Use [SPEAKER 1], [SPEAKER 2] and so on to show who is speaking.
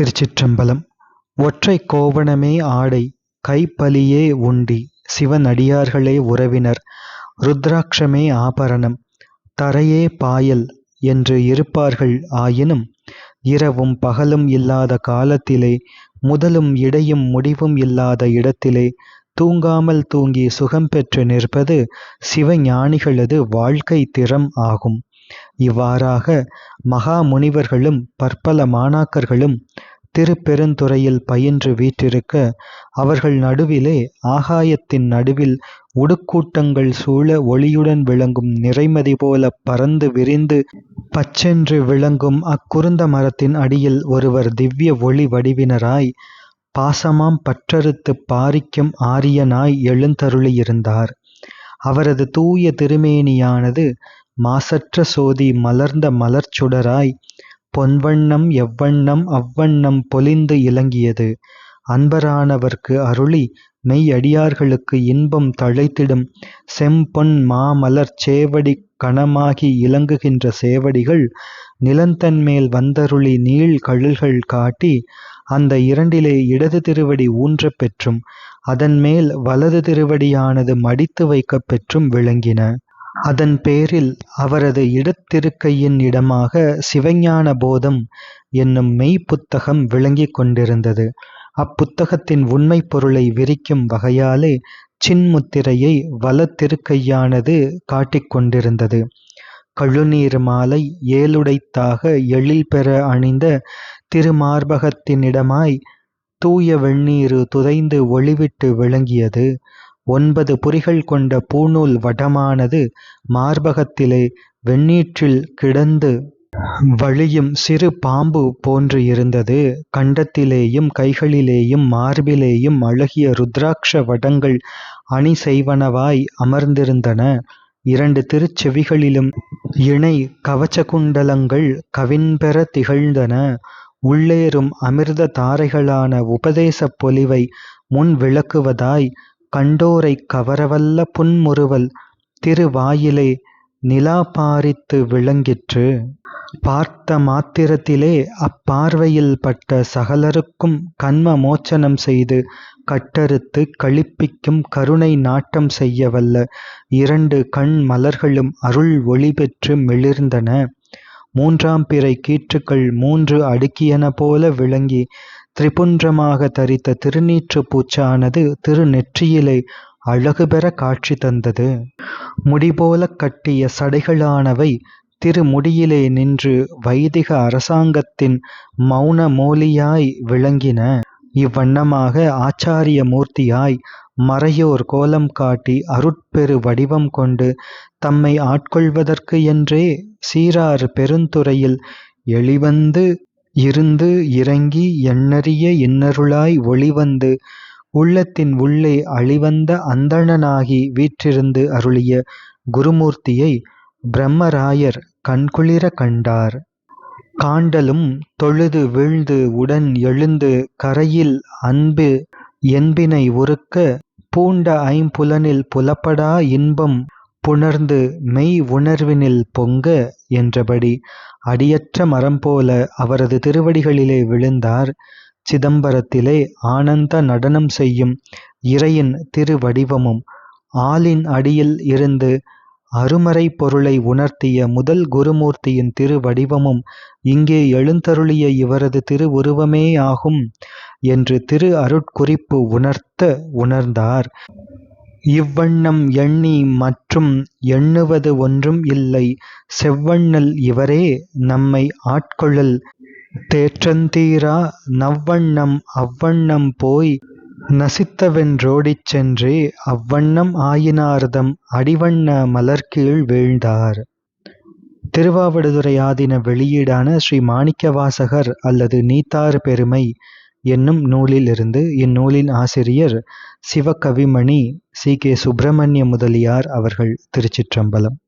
[SPEAKER 1] திருச்சிற்றம்பலம். ஒற்றை கோவணமே ஆடை, கைப்பலியே உண்டி, சிவனடியார்களே உறவினர், ருத்ராட்சமே ஆபரணம், தரையே பாயல் என்று இருப்பார்கள். ஆயினும் இரவும் பகலும் இல்லாத காலத்திலே, முதலும் இடையும் முடிவும் இல்லாத இடத்திலே தூங்காமல் தூங்கி சுகம் பெற்று நிற்பது சிவஞானிகளது வாழ்க்கை திறம் ஆகும். இவ்வாறாக மகா முனிவர்களும் பற்பல மாணாக்கர்களும் திருப்பெருந்துறையில் பயின்று வீற்றிருக்க, அவர்கள் நடுவிலே ஆகாயத்தின் நடுவில் உடுக்கூட்டங்கள் சூழ ஒளியுடன் விளங்கும் நிறைமதி போல பறந்து விரிந்து பச்சென்று விளங்கும் அக்குருந்த மரத்தின் அடியில் ஒருவர் திவ்ய ஒளி வடிவினராய், பாசமாம் பற்றறுத்து பாரிக்கும் ஆரியனாய் எழுந்தருளியிருந்தார். அவரது தூய திருமேனியானது மாசற்ற சோதி மலர்ந்த மலர்ச்சுடராய் பொன்வண்ணம் எவ்வண்ணம் அவ்வண்ணம் பொலிந்து இலங்கியது. அன்பரானவர்க்கு அருளி மெய்யடியார்களுக்கு இன்பம் தழைத்திடும் செம்பொன் மாமலர் சேவடி கணமாகி இலங்குகின்ற சேவடிகள் நிலந்தன்மேல் வந்தருளி நீள் கழல்கள் காட்டி, அந்த இரண்டிலே இடது திருவடி ஊன்றப் பெற்றும் அதன்மேல் வலது திருவடியானது மடித்து வைக்கப் பெற்றும் விளங்கின. அதன் பேரில் அவரது இடத்திருக்கையின் இடமாக சிவஞான போதம் என்னும் மெய்ப்புத்தகம் விளங்கிக் கொண்டிருந்தது. அப்புத்தகத்தின் உண்மை பொருளை விரிக்கும் வகையாலே சின்முத்திரையை வலத்திருக்கையானது காட்டிக் கொண்டிருந்தது. கழுநீர் மாலை ஏழுடைத்தாக எழில் பெற அணிந்த திருமார்பகத்தினிடமாய் தூய வெண்ணீரு துதைந்து ஒளிவிட்டு விளங்கியது. 9 புரிகள் கொண்ட பூநூல் வடமானது மார்பகத்திலே வெண்ணீற்றில் கிடந்து வழியும் சிறு பாம்பு போன்று இருந்தது. கண்டத்திலேயும் கைகளிலேயும் மார்பிலேயும் அழகிய ருத்ராட்ச வடங்கள் அணி செய்வனவாய் அமர்ந்திருந்தன. 2 திருச்செவிகளிலும் இணை கவச்ச குண்டலங்கள் கவின்பெற திகழ்ந்தன. உள்ளேறும் அமிர்த தாரைகளான உபதேச பொலிவை முன் விளக்குவதாய் கண்டோரைக் கவரவல்ல புன்முறுவல் திருவாயிலே நிலாபாரித்து விளங்கிற்று. பார்த்த மாத்திரத்திலே அப்பார்வையில் பட்ட சகலருக்கும் கன்ம மோச்சனம் செய்து கட்டறுத்து களிப்பிக்கும் கருணை நாட்டம் செய்யவல்ல 2 கண் மலர்களும் அருள் ஒளி பெற்று மிளிர்ந்தன. 3ஆம் பிறை கீற்றுக்கள் 3 அடுக்கியன போல விளங்கி திரிபுன்றமாக தரித்த திருநீற்று பூச்சானது திருநெற்றியிலே அழகு பெற காட்சி தந்தது. முடிபோல கட்டிய சடைகளானவை திருமுடியிலே நின்று வைதிக அரசாங்கத்தின் மௌன மோலியாய் விளங்கின. இவ்வண்ணமாக ஆச்சாரிய மூர்த்தியாய் மறையோர் கோலம் காட்டி அருட்பெரு வடிவம் கொண்டு தம்மை ஆட்கொள்வதற்கு என்றே சீரார் பெருந்துறையில் எளிவந்து இருந்து இறங்கி எண்ணரிய இன்னருளாய் ஒளிவந்து உள்ளத்தின் உள்ளே அழிவந்த அந்தணனாகி வீற்றிருந்து அருளிய குருமூர்த்தியை பிரம்மராயர் கண்குளிர கண்டார். காண்டலும் தொழுது வீழ்ந்து உடன் எழுந்து கரையில் அன்பு என்பினை உருக்க, பூண்ட ஐம்புலனில் புலப்படா இன்பம் புணர்ந்து மெய் உணர்வினில் பொங்க என்றபடி அடியற்ற மரம் போல அவரது திருவடிகளிலே விழுந்தார். சிதம்பரத்திலே ஆனந்த நடனம் செய்யும் இறையின் திருவடிவமும் ஆலின் அடியில் இருந்து அருமறை பொருளை உணர்த்திய முதல் குருமூர்த்தியின் திருவடிவமும் இங்கே எழுந்தருளிய இவரது திருவுருவமே ஆகும் என்று திரு அருட்குறிப்பு உணர்த்த உணர்ந்தார். இவ்வண்ணம் எண்ணி மற்றும் எண்ணுவது ஒன்றும் இல்லை, செவ்வண்ணல் இவரே நம்மை ஆட்கொள்ளல் தேற்றந்தீரா நவ்வண்ணம் அவ்வண்ணம் போய் நசித்தவென்றோடிச் சென்றே அவ்வண்ணம் ஆயினார்தம் அடிவண்ண மலர்கீழ் வீழ்ந்தார். திருவாவடுதுறை ஆதீன வெளியீடான ஸ்ரீ மாணிக்கவாசகர் அல்லது நீத்தார் பெருமை என்னும் நூலிலிருந்து. இந்நூலின் ஆசிரியர் சிவகவிமணி சி. கே. சுப்பிரமணிய முதலியார் அவர்கள். திருச்சிற்றம்பலம்.